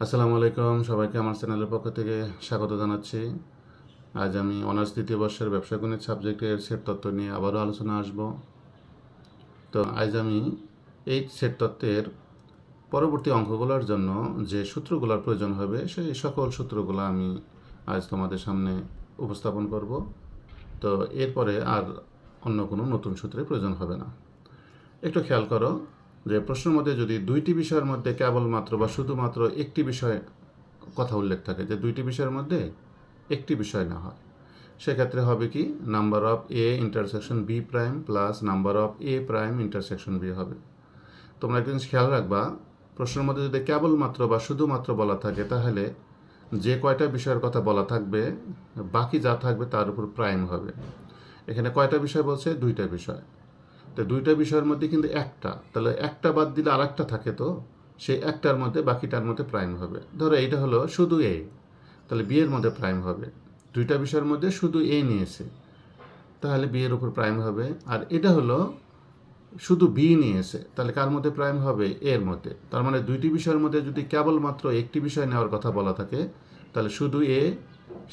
আসসালামু আলাইকুম, সবাইকে আমার চ্যানেলের পক্ষ থেকে স্বাগত জানাচ্ছি। আজ আমি অনার্স দ্বিতীয় বর্ষের ব্যবসা গণিত সাবজেক্টের সেট তত্ত্ব নিয়ে আবারও আলোচনা আসব। তো আজ আমি এই সেট তত্ত্বের পরবর্তী অঙ্কগুলোর জন্য যে সূত্রগুলোর প্রয়োজন হবে সেই সকল সূত্রগুলো আমি আজ তোমাদের সামনে উপস্থাপন করব। তো এরপরে আর অন্য কোনো নতুন সূত্রের প্রয়োজন হবে না। একটু খেয়াল করো যে প্রশ্নের মধ্যে যদি দুইটি বিষয়ের মধ্যে কেবলমাত্র বা শুধুমাত্র একটি বিষয় কথা উল্লেখ থাকে, যে দুইটি বিষয়ের মধ্যে একটি বিষয় না হয়, সেক্ষেত্রে হবে কি number of A intersection B prime plus number of A prime intersection B হবে। তোমরা একটা জিনিস খেয়াল রাখবা, প্রশ্নের মধ্যে যদি কেবলমাত্র বা শুধুমাত্র বলা থাকে তাহলে যে কয়টা বিষয়ের কথা বলা থাকবে বাকি যা থাকবে তার উপর প্রাইম হবে। এখানে কয়টা বিষয় বলছে? দুইটা বিষয়। তো দুইটা বিষয়ের মধ্যে কিন্তু একটা, তাহলে একটা বাদ দিলে আর একটা থাকে, তো সেই একটার মধ্যে বাকিটার মধ্যে প্রাইম হবে। ধরো এইটা হলো শুধু এ, তাহলে বি এর মধ্যে প্রাইম হবে। দুইটা বিষয়ের মধ্যে শুধু এ নিয়েছে, তাহলে বি এর উপর প্রাইম হবে। আর এটা হলো শুধু বি নিয়েছে, তাহলে কার মধ্যে প্রাইম হবে? এর মধ্যে। তার মানে দুইটি বিষয়ের মধ্যে যদি কেবলমাত্র একটি বিষয় নেওয়ার কথা বলা থাকে তাহলে শুধু এ,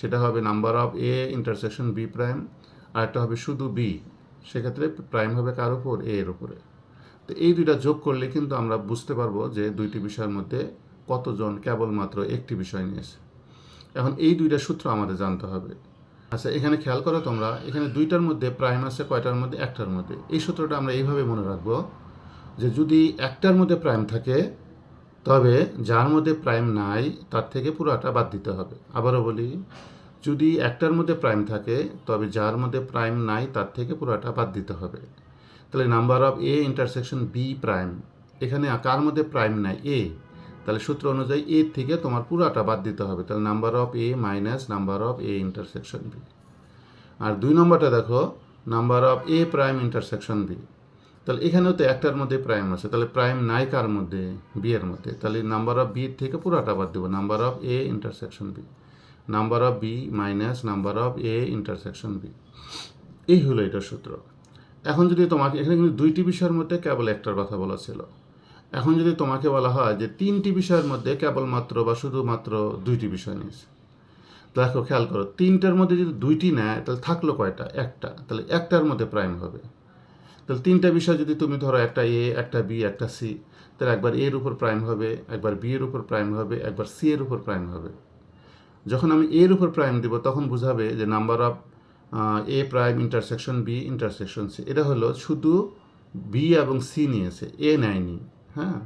সেটা হবে number of A intersection B prime. আর একটা হবে শুধু বি, সেক্ষেত্রে প্রাইম হবে কার উপর? এ এর উপরে। তো এই দুইটা যোগ করলে কিন্তু আমরা বুঝতে পারবো যে দুইটি বিষয়ের মধ্যে কতজন কেবলমাত্র একটি বিষয় নিয়েছে। এখন এই দুইটা সূত্র আমাদের জানতে হবে। আচ্ছা, এখানে খেয়াল করো তোমরা, এখানে দুইটার মধ্যে প্রাইম আছে কয়টার মধ্যে? একটার মধ্যে। এই সূত্রটা আমরা এইভাবে মনে রাখবো যে যদি একটার মধ্যে প্রাইম থাকে তবে যার মধ্যে প্রাইম নাই তার থেকে পুরোটা বাদ দিতে হবে। আবারও বলি, যদি একটার মধ্যে প্রাইম থাকে তবে যার মধ্যে প্রাইম নাই তার থেকে পুরোটা বাদ দিতে হবে। তাহলে number of A intersection B prime, এখানে কার মধ্যে প্রাইম নাই? এ। তাহলে সূত্র অনুযায়ী এ থেকে তোমার পুরাটা বাদ দিতে হবে, তাহলে number of A minus number of A intersection B. আর দুই নম্বরটা দেখো, number of A prime intersection B. তাহলে এখানেও তো একটার মধ্যে প্রাইম আছে, তাহলে প্রাইম নাই কার মধ্যে? বি এর মধ্যে। তাহলে নাম্বার অফ বি থেকে পুরাটা বাদ দেবো, number of A intersection B. Number of B minus number of A intersection B. এই হলো এটার সূত্র। এখন যদি তোমাকে, এখানে কিন্তু দুইটি বিষয়ের মধ্যে কেবল একটার কথা বলা ছিল। এখন যদি তোমাকে বলা হয় যে তিনটি বিষয়ের মধ্যে কেবলমাত্র বা শুধুমাত্র দুইটি বিষয় নিয়েছে, দেখো খেয়াল করো, তিনটার মধ্যে যদি দুইটি নেয় তাহলে থাকলো কয়টা? একটা। তাহলে একটার মধ্যে প্রাইম হবে। তাহলে তিনটা বিষয় যদি তুমি ধরো, একটা এ, একটা বি, একটা সি, তাহলে একবার এর উপর প্রাইম হবে, একবার বি এর উপর প্রাইম হবে, একবার সি এর উপর প্রাইম হবে। যখন আমি এর উপর প্রাইম দিব তখন বুঝাবে যে number of A prime intersection B intersection C. এটা হলো শুধু বি এবং সি নিয়েছে, এ নেয়নি। হ্যাঁ,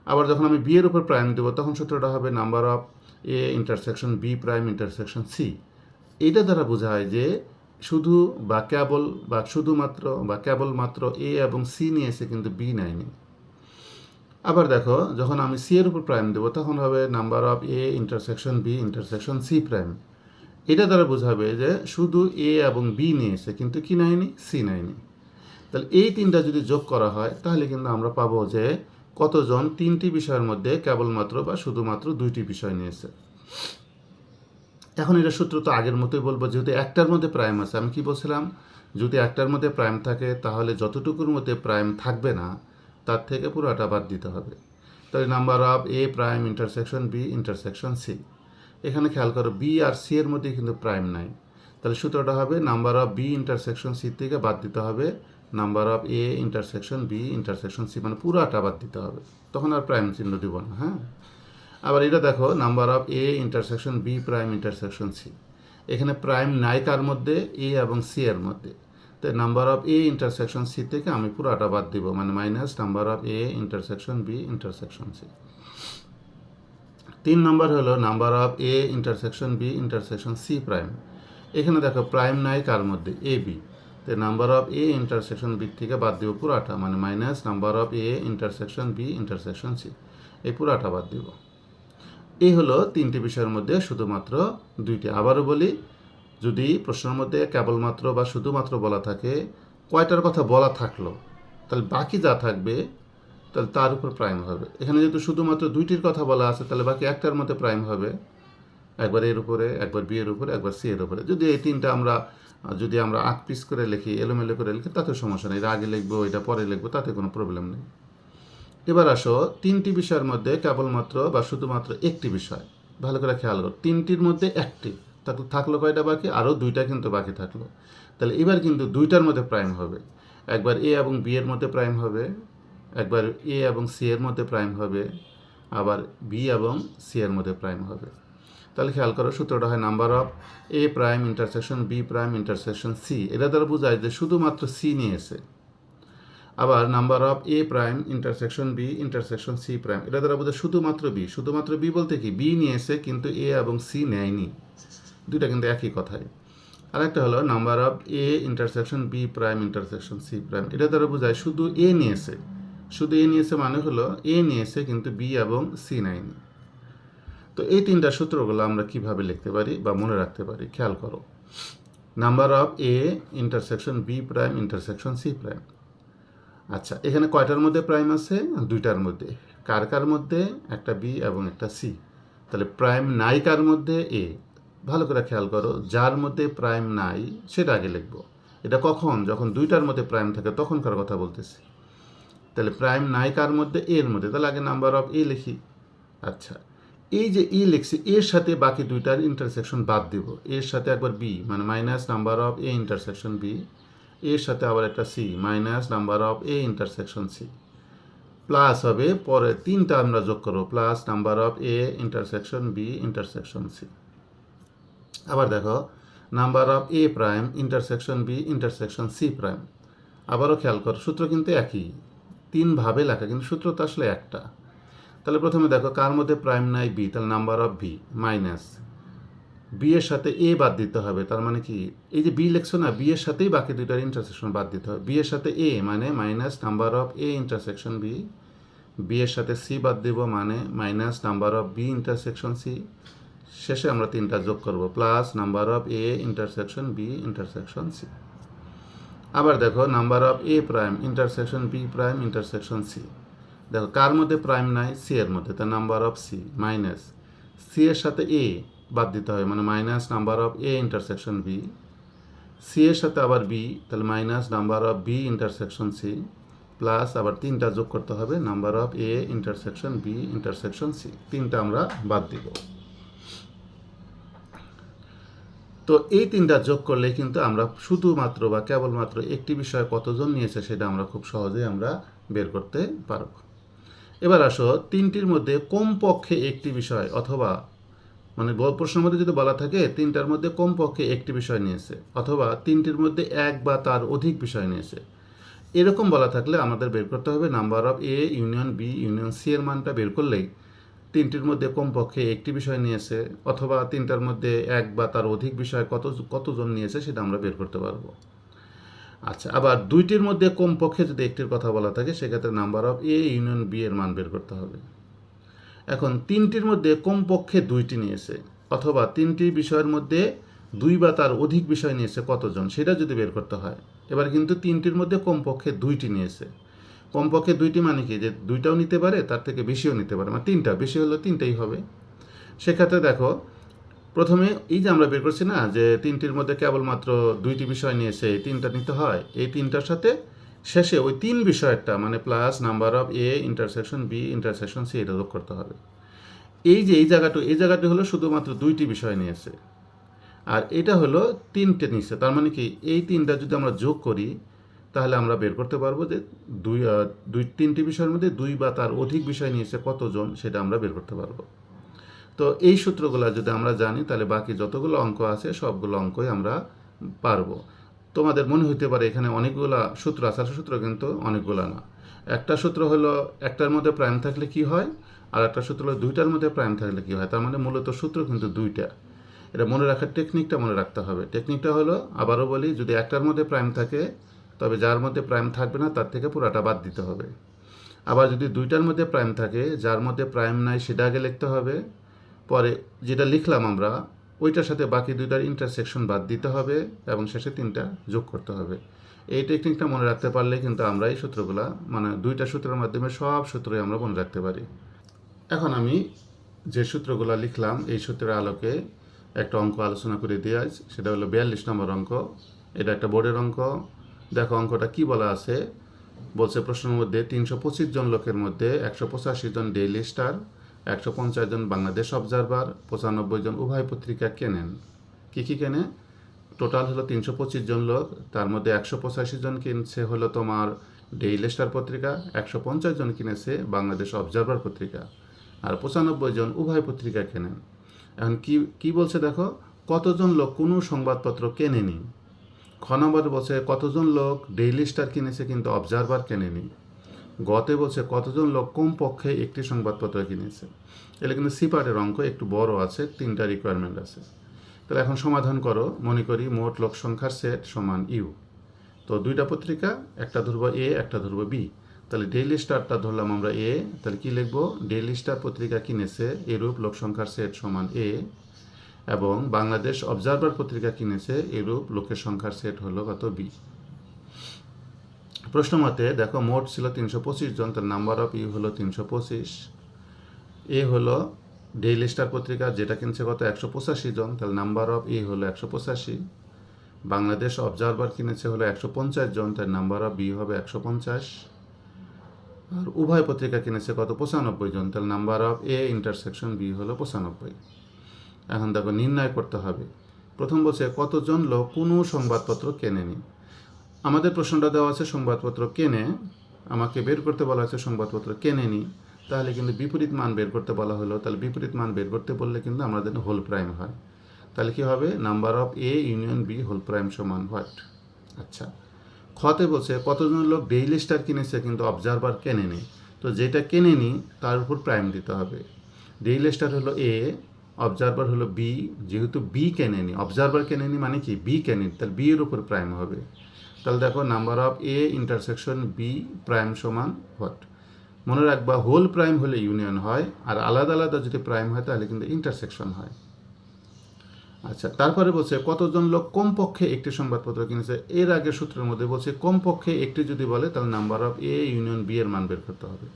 আবার যখন আমি বি এর উপর প্রাইম দেবো তখন সূত্রটা হবে number of A intersection B prime intersection C. এইটা দ্বারা বোঝায় যে শুধু বা কেবল বা শুধুমাত্র বা কেবলমাত্র এ এবং সি নিয়েছে, কিন্তু বি নেয়নি। আবার দেখো, যখন আমি সি এর উপর প্রাইম দেবো তখন হবে number of A intersection B intersection C prime. এটা দ্বারা বোঝাবে যে শুধু এ এবং বি নিয়েছে, কিন্তু কি নেয়নি? সি নেয়নি। তাহলে এই তিনটা যদি যোগ করা হয় তাহলে কিন্তু আমরা পাবো যে কতজন তিনটি বিষয়ের মধ্যে কেবলমাত্র বা শুধুমাত্র দুইটি বিষয় নিয়েছে। এখন এটা সূত্র তো আগের মতোই বলবো, যেহেতু একটার মধ্যে প্রাইম আছে। আমি কি বলছিলাম? যদি একটার মধ্যে প্রাইম থাকে তাহলে যতটুকুর মধ্যে প্রাইম থাকবে না তার থেকে পুরোটা বাদ দিতে হবে। তাহলে number of A prime intersection B intersection C. এখানে খেয়াল করো, বি আর সি এর মধ্যে কিন্তু প্রাইম নাই। তাহলে সূত্রটা হবে number of B intersection C থেকে বাদ দিতে হবে number of A intersection B intersection C, মানে পুরাটা বাদ দিতে হবে, তখন আর প্রাইম চিহ্ন দিব না। হ্যাঁ, আবার এটা দেখো, number of A intersection B prime intersection C. এখানে প্রাইম নাই কার মধ্যে? এ এবং সি এর মধ্যে। তো number of A intersection C থেকে আমি পুরাটা বাদ দিব, মানে minus number of A intersection B intersection C. তিন নম্বর হলো number of A intersection B intersection C prime. এখানে দেখো প্রাইম নাই কার মধ্যে? A B. তো number of A intersection B থেকে বাদ দিব পুরাটা, মানে minus number of A intersection B intersection C. এই পুরাটা বাদ দিব। এই হলো তিনটি বিষয়ের মধ্যে শুধুমাত্র দুইটি। আবারও বলি, যদি প্রশ্নের মধ্যে কেবলমাত্র বা শুধুমাত্র বলা থাকে, কয়টার কথা বলা থাকলো, তাহলে বাকি যা থাকবে তাহলে তার উপর প্রাইম হবে। এখানে যেহেতু শুধুমাত্র দুইটির কথা বলা আছে তাহলে বাকি একটার মধ্যে প্রাইম হবে, একবার এর উপরে, একবার বি এর উপরে, একবার সি এর উপরে। যদি এই তিনটা আমরা যদি আমরা 8 পিস করে লিখি, এলোমেলো করে লিখি, তাতে সমস্যা নেই। এটা আগে লিখবো, এটা পরে লিখবো, তাতে কোনো প্রবলেম নেই। এবার আসো তিনটি বিষয়ের মধ্যে কেবলমাত্র বা শুধুমাত্র একটি বিষয়, ভালো করে খেয়াল করো, তিনটির মধ্যে একটি থাকলো কয়টা বাকি, আরও দুইটা কিন্তু বাকি থাকলো। তাহলে এবার কিন্তু দুইটার মধ্যে প্রাইম হবে, একবার এ এবং বি এর মধ্যে প্রাইম হবে, একবার এ এবং সি এর মধ্যে প্রাইম হবে, আবার বি এবং সি এর মধ্যে প্রাইম হবে। তাহলে খেয়াল করো, সূত্রটা হয় number of A prime intersection B prime intersection C. এটা দ্বারা বোঝায় যে শুধুমাত্র সি নিয়েছে। আবার number of A prime intersection B intersection C prime, এটা দ্বারা বোঝায় শুধুমাত্র বি। শুধুমাত্র বি বলতে কি, বি নিয়েছে কিন্তু এ এবং সি নেয়নি, দুইটা কিন্তু একই কথাই। আরেকটা হলো number of A intersection B prime intersection C prime, এটা দ্বারা বোঝায় শুধু এ নিয়েছে। শুধু এ নিয়েছে মানে হলো এ নিয়েছে কিন্তু বি এবং সি নেয়নি। তো এই তিনটা সূত্রগুলো আমরা কিভাবে লিখতে পারি বা মনে রাখতে পারি, খেয়াল করো। Number of A intersection B prime intersection C prime. আচ্ছা, এখানে কয়টার মধ্যে প্রাইম আছে? দুইটার মধ্যে। কার কার মধ্যে? একটা বি এবং একটা সি। তাহলে প্রাইম নাই কার মধ্যে? এ। ভালো করে খেয়াল করো, যার মধ্যে প্রাইম নাই সেটা আগে লিখব। এটা কখন? যখন দুইটার মধ্যে প্রাইম থাকে তখনকার কথা বলতেছি। তাহলে প্রাইম নাই কার মধ্যে? এর মধ্যে, তাহলে আগে নাম্বার অফ এ লিখি। আচ্ছা, এই যে ই লিখছি, এর সাথে বাকি দুইটার ইন্টারসেকশন বাদ দিব। এর সাথে একবার বি মানে minus number of A intersection B, এর সাথে আবার একটা C minus number of A intersection C, plus হবে পরে তিনটা আমরা যোগ করবো, plus number of A intersection B intersection C. আবার দেখো, number of A prime intersection B intersection C prime. আবারও খেয়াল করো, সূত্র কিন্তু একই, তিনভাবে লেখা কিন্তু সূত্র তো আসলে একটা। তাহলে প্রথমে দেখো কার মধ্যে প্রাইম নাই? বি, তাহলে number of B minus B এর সাথে এ বাদ দিতে হবে। তার মানে কি, এই যে বি লেখছো না, বি এর সাথেই বাকি দুইটার ইন্টারসেকশন বাদ দিতে হবে। বি এর সাথে এ মানে minus number of A intersection B, B এর সাথে সি বাদ দিব মানে minus number of B intersection C, শেষে আমরা তিনটা যোগ করব, plus number of A intersection B intersection C. আবার দেখো number of A prime intersection B prime intersection C. দেখো কার মধ্যে প্রাইম নাই? সি এর মধ্যে, তার number of C minus C এর সাথে এ বাদ দিতে হবে মানে minus number of A intersection B, C এর সাথে আবার বি, তাহলে minus number of B intersection C, plus আবার তিনটা যোগ করতে হবে, number of A intersection B intersection C. তিনটা আমরা বাদ দিব। তো এই তিনটা যোগ করলে কিন্তু আমরা শুধুমাত্র বা কেবলমাত্র একটি বিষয় কতজন নিয়েছে সেটা আমরা খুব সহজেই আমরা বের করতে পারব। এবার আসো, তিনটির মধ্যে কমপক্ষে একটি বিষয় অথবা মানে প্রশ্নের মধ্যে যদি বলা থাকে তিনটার মধ্যে কমপক্ষে একটি বিষয় নিয়েছে অথবা তিনটির মধ্যে এক বা তার অধিক বিষয় নিয়েছে, এরকম বলা থাকলে আমাদের বের করতে হবে number of A union B union C এর মানটা বের করলেই তিনটির মধ্যে কমপক্ষে একটি বিষয় নিয়েছে অথবা তিনটার মধ্যে এক বা তার অধিক বিষয় কতজন নিয়েছে সেটা আমরা বের করতে পারবো। আচ্ছা, আবার দুইটির মধ্যে কমপক্ষে যদি একটির কথা বলা থাকে সেক্ষেত্রে number of A union B এর মান বের করতে হবে। এখন তিনটির মধ্যে কমপক্ষে দুইটি নিয়েছে অথবা তিনটি বিষয়ের মধ্যে দুই বা তার অধিক বিষয় নিয়েছে কতজন সেটা যদি বের করতে হয়, এবার কিন্তু তিনটির মধ্যে কমপক্ষে দুইটি নিয়েছে। কমপক্ষে দুইটি মানে কি, যে দুইটাও নিতে পারে তার থেকে বেশিও নিতে পারে, মানে তিনটা, বেশি হলে তিনটাই হবে। সেক্ষেত্রে দেখো, প্রথমে এই যে আমরা বের করছি না যে তিনটির মধ্যে কেবলমাত্র দুইটি বিষয় নিয়েছে, এই তিনটা নিতে হয়, এই তিনটার সাথে শেষে ওই তিন বিষয়েরটা মানে plus number of A intersection B intersection C এটা যোগ করতে হবে। এই যে এই জায়গাটি হলো শুধুমাত্র দুইটি বিষয় নিয়েছে আর এটা হলো তিনটে নিয়েছে, তার মানে কি এই তিনটা যদি আমরা যোগ করি তাহলে আমরা বের করতে পারবো যে তিনটি বিষয়ের মধ্যে দুই বা তার অধিক বিষয় নিয়েছে কতজন সেটা আমরা বের করতে পারবো। তো এই সূত্রগুলো যদি আমরা জানি তাহলে বাকি যতগুলো অঙ্ক আছে সবগুলো অঙ্কই আমরা পারবো। তোমাদের মনে হতে পারে এখানে অনেকগুলা সূত্র আছে, সূত্র কিন্তু অনেকগুলো না। একটা সূত্র হলো একটার মধ্যে প্রাইম থাকলে কি হয়, আর একটা সূত্র হলো দুইটার মধ্যে প্রাইম থাকলে কি হয়। তার মানে মূলত সূত্র কিন্তু দুইটা। এটা মনে রাখার টেকনিকটা মনে রাখতে হবে। টেকনিকটা হলো, আবারও বলি, যদি একটার মধ্যে প্রাইম থাকে তবে যার মধ্যে প্রাইম থাকবে না তার থেকে পুরাটা বাদ দিতে হবে। আবার যদি দুইটার মধ্যে প্রাইম থাকে, যার মধ্যে প্রাইম নাই সেটা আগে লিখতে হবে, পরে যেটা লিখলাম আমরা ওইটার সাথে বাকি দুইটার ইন্টারসেকশন বাদ দিতে হবে এবং শেষে তিনটা যোগ করতে হবে। এই টেকনিকটা মনে রাখতে পারলে কিন্তু আমরা এই সূত্রগুলা মানে দুইটা সূত্রের মাধ্যমে সব সূত্রই আমরা মনে রাখতে পারি। এখন আমি যে সূত্রগুলো লিখলাম এই সূত্রের আলোকে একটা অঙ্ক আলোচনা করে দিয়ে, সেটা হলো 42 নম্বর অঙ্ক। এটা একটা বোর্ডের অঙ্ক। দেখো অঙ্কটা কি বলা আছে, বলছে প্রশ্নের মধ্যে 325 জন লোকের মধ্যে 185 জন ডেইলি স্টার, 150 জন বাংলাদেশ অবজারভার, 95 জন উভয় পত্রিকা কেনেন। কী কী কেনে? টোটাল হলো 325 জন লোক, তার মধ্যে 185 জন কিনছে হলো তোমার ডেইলি স্টার পত্রিকা, 150 জন কিনেছে বাংলাদেশ অবজারভার পত্রিকা, আর 95 জন উভয় পত্রিকা কেনেন। এখন কি বলছে দেখো, কতজন লোক কোনো সংবাদপত্র কেনেনি। খ নম্বরে বলছে কতজন লোক ডেইলি স্টার কিনেছে কিন্তু অবজারভার কেনেনি। গতে বলছে কতজন লোক কমপক্ষে একটি সংবাদপত্র কিনেছে। এটা কিন্তু সি পার্টের অঙ্ক একটু বড় আছে, 3টা রিকোয়ারমেন্ট আছে। তাহলে এখন সমাধান করো। মনে করি মোট লোক সংখ্যার সেট সমান ইউ। তো 2টা পত্রিকা, একটা ধরবো এ, একটা ধরবো বি। তাহলে ডেইলি স্টারটা ধরলাম আমরা এ, তাহলে কি লিখবো? ডেইলি স্টার পত্রিকা কিনেছে এরূপ লোক সংখ্যার সেট সমান এ, এবং বাংলাদেশ অবজারভার পত্রিকা কিনেছে এরূপ লোকের সংখ্যার সেট হলো কত? বি। প্রশ্ন মতে দেখো মোট ছিল 325 জন, তার নাম্বার অফ ইউ হলো 325। এ হলো ডেইলি স্টার পত্রিকা যেটা কিনছে কত? 185 জন, তাহলে নাম্বার অফ এ হলো 185। বাংলাদেশ অবজারভার কিনেছে হলো 150 জন, তার নাম্বার অফ বি হবে 150। আর উভয় পত্রিকা কিনেছে কত? 95 জন, তাহলে number of A intersection B হলো 95। এখন দেখো নির্ণয় করতে হবে। প্রথম বলছে কতজন লোক কোনো সংবাদপত্র কেনেনি। আমাদের প্রশ্নটা দেওয়া আছে সংবাদপত্র কেনে, আমাকে বের করতে বলা হয়েছে সংবাদপত্র কেনেনি, তাহলে কিন্তু বিপরীত মান বের করতে বলা হলো। তাহলে বিপরীত মান বের করতে বললে কিন্তু আমাদের হোল প্রাইম হয়। তাহলে কি হবে? Number of A union B whole prime সমান হোয়াট? আচ্ছা, খতে বলছে কতজন লোক ডেইলি স্টার কিনেছে কিন্তু অবজারভার কেনেনি। তো যেটা কেনেনি তার উপর প্রাইম দিতে হবে। ডেইলি স্টার হলো এ, অবজারভার হলো বি, যেহেতু বি কেনেনি, অবজারভার কেনেনি মানে কি? বি কেনেনি, তাহলে বি এর উপর প্রাইম হবে। তাহলে দেখো number of A intersection B prime সমান হোয়াট? মনে রাখবা হোল প্রাইম হলে ইউনিয়ন হয়, আর আলাদা আলাদা যদি প্রাইম হয় তাহলে কিন্তু ইন্টারসেকশন হয়। আচ্ছা, তারপরে বলছে কতজন লোক কমপক্ষে একটি সংবাদপত্র কিনেছে। এর আগে সূত্রের মধ্যে বলছে কমপক্ষে একটি যদি বলে তাহলে number of A union B এর মান বের করতে হবে।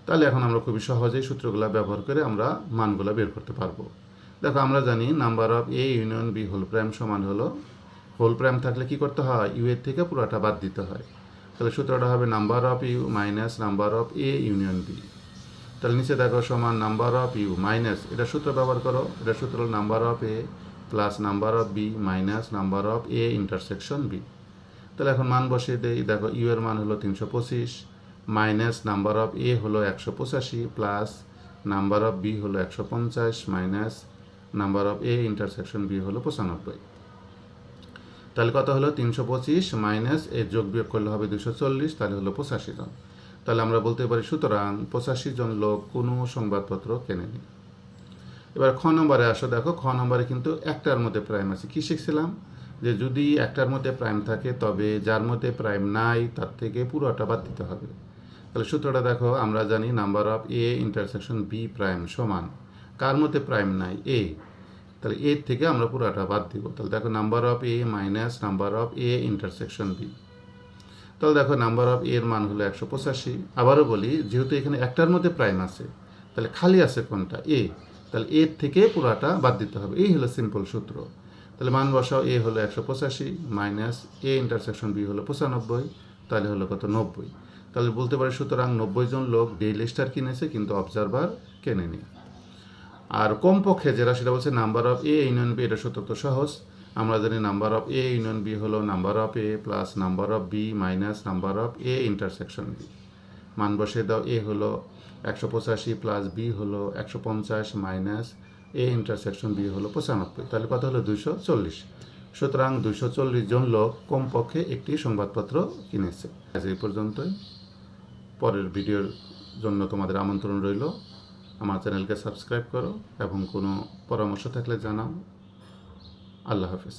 তাহলে এখন আমরা খুবই সহজেই সূত্রগুলো ব্যবহার করে আমরা মানগুলো বের করতে পারবো। দেখো আমরা জানি number of A union B whole prime সমান হলো, হোল প্রাইম থাকলে কি করতে হয়? ইউ এর থেকে পুরোটা বাদ দিতে হয়। তাহলে সূত্রটা হবে number of U minus number of A union B. তাহলে নিচে দেখো সমান নাম্বার অফ ইউ মাইনাস, এটা সূত্র ব্যবহার করো, এটা সূত্র হল number of A plus number of B minus number of A intersection B. তাহলে এখন মান বসিয়ে দেই। দেখো ইউ এর মান হলো 325 মাইনাস নাম্বার অফ এ হলো 185 প্লাস নাম্বার অফ বি হলো 150 minus number of A intersection B হলো 95। তাহলে কত হলো? 325 মাইনাস এ যোগ বিয়োগ করলে হবে 240, তাহলে হলো 85 জন। তাহলে আমরা বলতে পারি সুতরাং 85 জন লোক কোনো সংবাদপত্র কেনেনি। এবার খ নম্বরে আসো। দেখো খ নম্বরে কিন্তু একটার মধ্যে প্রাইম আছে। কি শিখছিলাম? যে যদি একটার মধ্যে প্রাইম থাকে তবে যার মধ্যে প্রাইম নাই তার থেকে পুরোটা বাদ দিতে হবে। তাহলে সূত্রটা দেখো, আমরা জানি number of A intersection B prime সমান কার মধ্যে প্রাইম নাই? এ। তাহলে এর থেকে আমরা পুরোটা বাদ দিব। তাহলে দেখো number of A minus number of A intersection B. তাহলে দেখো নাম্বার অফ এর মান হলো 185। আবারও বলি, যেহেতু এখানে একটার মধ্যে প্রাইম আছে তাহলে খালি আছে কোনটা? এ। তাহলে এর থেকে পুরাটা বাদ দিতে হবে। এই হলো সিম্পল সূত্র। তাহলে মান বসাও, এ হলো 185 মাইনাস এ ইন্টারসেকশন বি হলো 95, তাহলে হলো কত? 90। তাহলে বলতে পারি সুতরাং 90 জন লোক ডেইলি স্টার কিনেছে কিন্তু অবজারভার কেনেনি। আর কমপক্ষে যেটা সেটা বলছে number of A union B. এটা সূত্র তো সহজ, আমরা জানি number of A union B হলো number of A plus number of B minus number of A intersection B. মান বসিয়ে দাও, এ হলো 185 প্লাস বি হলো 150 মাইনাস এ ইন্টারসেকশন বি হলো 95, তাহলে কত হলো? 240। সুতরাং 240 জন লোক কমপক্ষে একটি সংবাদপত্র কিনেছে। আজ এই পর্যন্তই। পরের ভিডিওর জন্য তোমাদের আমন্ত্রণ রইল। আমার চ্যানেলকে সাবস্ক্রাইব করো এবং কোনো পরামর্শ থাকলে জানাও। আল্লাহ হাফেজ।